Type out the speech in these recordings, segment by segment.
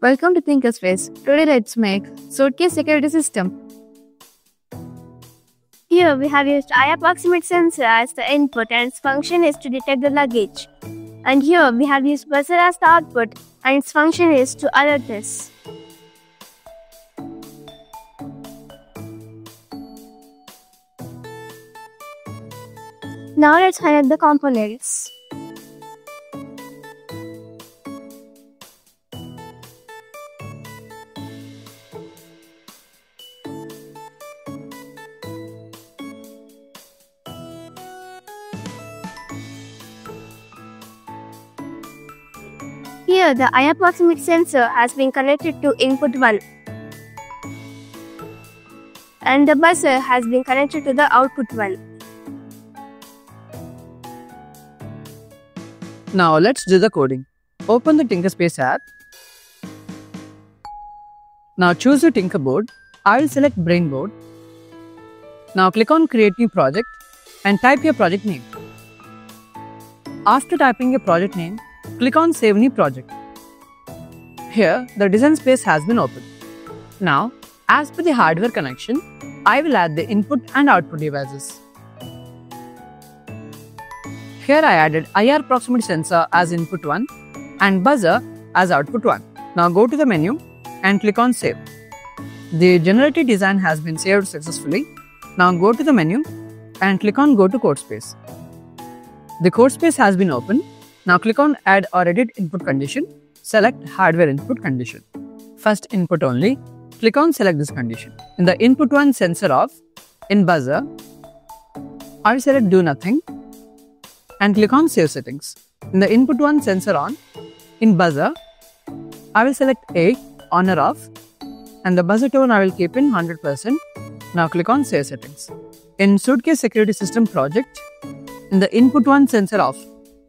Welcome to Thinkerspace. Today let's make suitcase security system. Here we have used eye approximate sensor as the input and its function is to detect the luggage. And here we have used buzzer as the output and its function is to alert this. Now let's highlight the components. Here the eye approximate sensor has been connected to input 1 and the buzzer has been connected to the output 1. Now let's do the coding. Open the Thinkerspace app. Now choose your Tinkerboard. I will select Brainboard. Now click on Create New Project and type your project name. After typing your project name, click on Save New Project. Here, the design space has been opened. Now, as per the hardware connection, I will add the input and output devices. Here I added IR proximity sensor as input 1 and buzzer as output 1. Now go to the menu and click on Save. The generated design has been saved successfully. Now go to the menu and click on Go to Codespace. The Codespace has been opened. Now click on Add or Edit Input Condition. Select Hardware Input Condition. First input only. Click on Select this condition. In the input 1 sensor off, in buzzer, I will select Do Nothing and click on Save Settings. In the input 1 sensor on, in buzzer, I will select A, on or off, and the buzzer tone I will keep in 100%. Now click on Save Settings. In Suitcase Security System project, in the input 1 sensor off,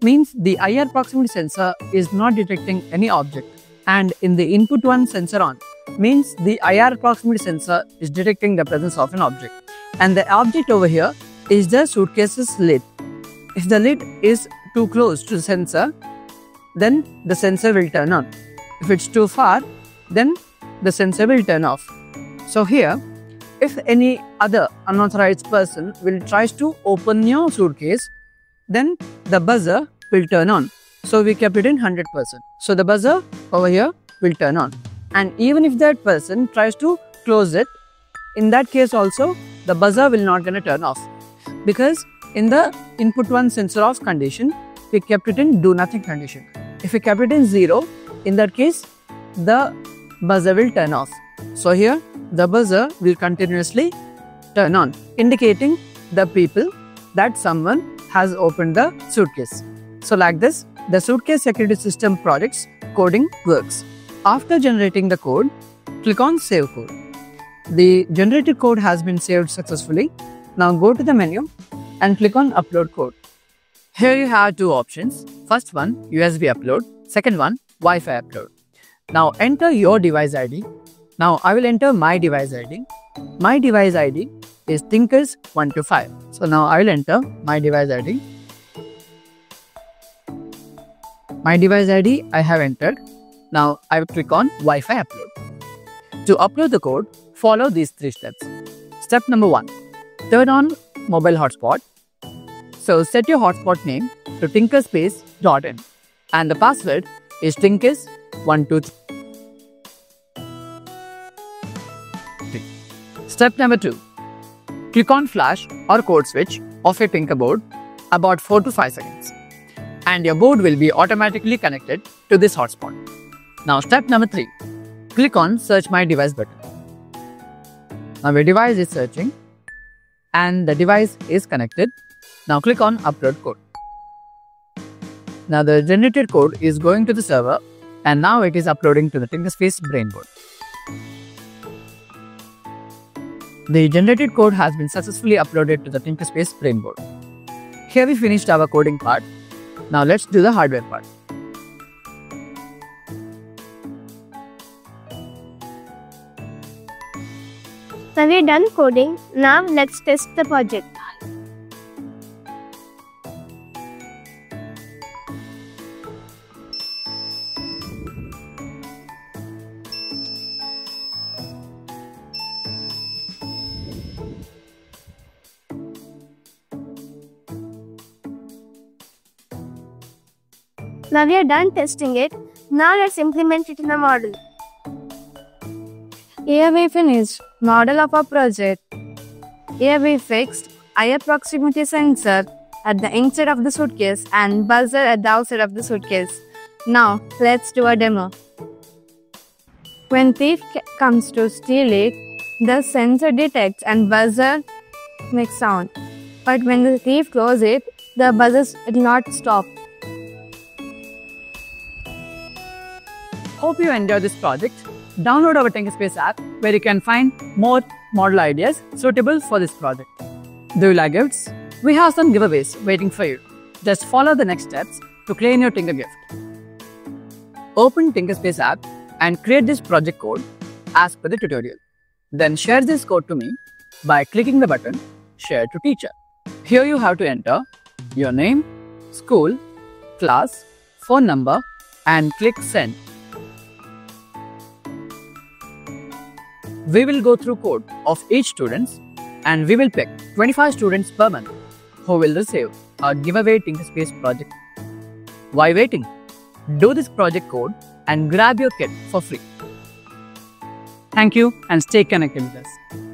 means the IR proximity sensor is not detecting any object, and in the input 1 sensor on, means the IR proximity sensor is detecting the presence of an object, and the object over here is the suitcase's lid. If the lid is too close to the sensor, then the sensor will turn on. If it's too far, then the sensor will turn off. So here, if any other unauthorized person will try to open your suitcase, then the buzzer will turn on. So we kept it in 100%. So the buzzer over here will turn on. And even if that person tries to close it, in that case also, the buzzer will not gonna turn off. Because in the input 1 sensor off condition, we kept it in Do Nothing condition. If we kept it in 0, in that case, the buzzer will turn off. So here, the buzzer will continuously turn on, indicating the people that someone has opened the suitcase. So like this, the Suitcase Security System project's coding works. After generating the code, click on Save Code. The generated code has been saved successfully. Now go to the menu and click on Upload Code. Here you have two options. First one, USB upload. Second one, Wi-Fi upload. Now enter your device ID. Now I will enter my device ID. My device ID is Thinkers125. So now I will enter my device ID. My device ID I have entered. Now I will click on Wi-Fi upload. To upload the code, follow these 3 steps. Step number 1. Turn on mobile hotspot. So set your hotspot name to Thinkerspace.in and the password is Thinkers123. Step number 2. Click on flash or code switch of your Tinkerboard about 4 to 5 seconds and your board will be automatically connected to this hotspot. Now step number 3. Click on Search My Device button. Now your device is searching and the device is connected. Now click on Upload Code. Now the generated code is going to the server and now it is uploading to the Thinkerspace Brainboard. The generated code has been successfully uploaded to the Thinkerspace Brainboard. Here we finished our coding part. Now let's do the hardware part. So we're done coding. Now let's test the project. Now we are done testing it. Now let's implement it in the model. Here we finished model of our project. Here we fixed IR proximity sensor at the inside of the suitcase and buzzer at the outside of the suitcase. Now let's do a demo. When thief comes to steal it, the sensor detects and buzzer makes sound. But when the thief closes it, the buzzer will not stop. Hope you enjoyed this project. Download our Thinkspace app where you can find more model ideas suitable for this project. Do you like gifts? We have some giveaways waiting for you. Just follow the next steps to claim your Tinker gift. Open Thinkspace app and create this project code as per the tutorial. Then share this code to me by clicking the button Share to Teacher. Here you have to enter your name, school, class, phone number and click Send. We will go through code of each student and we will pick 25 students per month who will receive our giveaway Thinkspace project. Why waiting? Do this project code and grab your kit for free. Thank you and stay connected with us.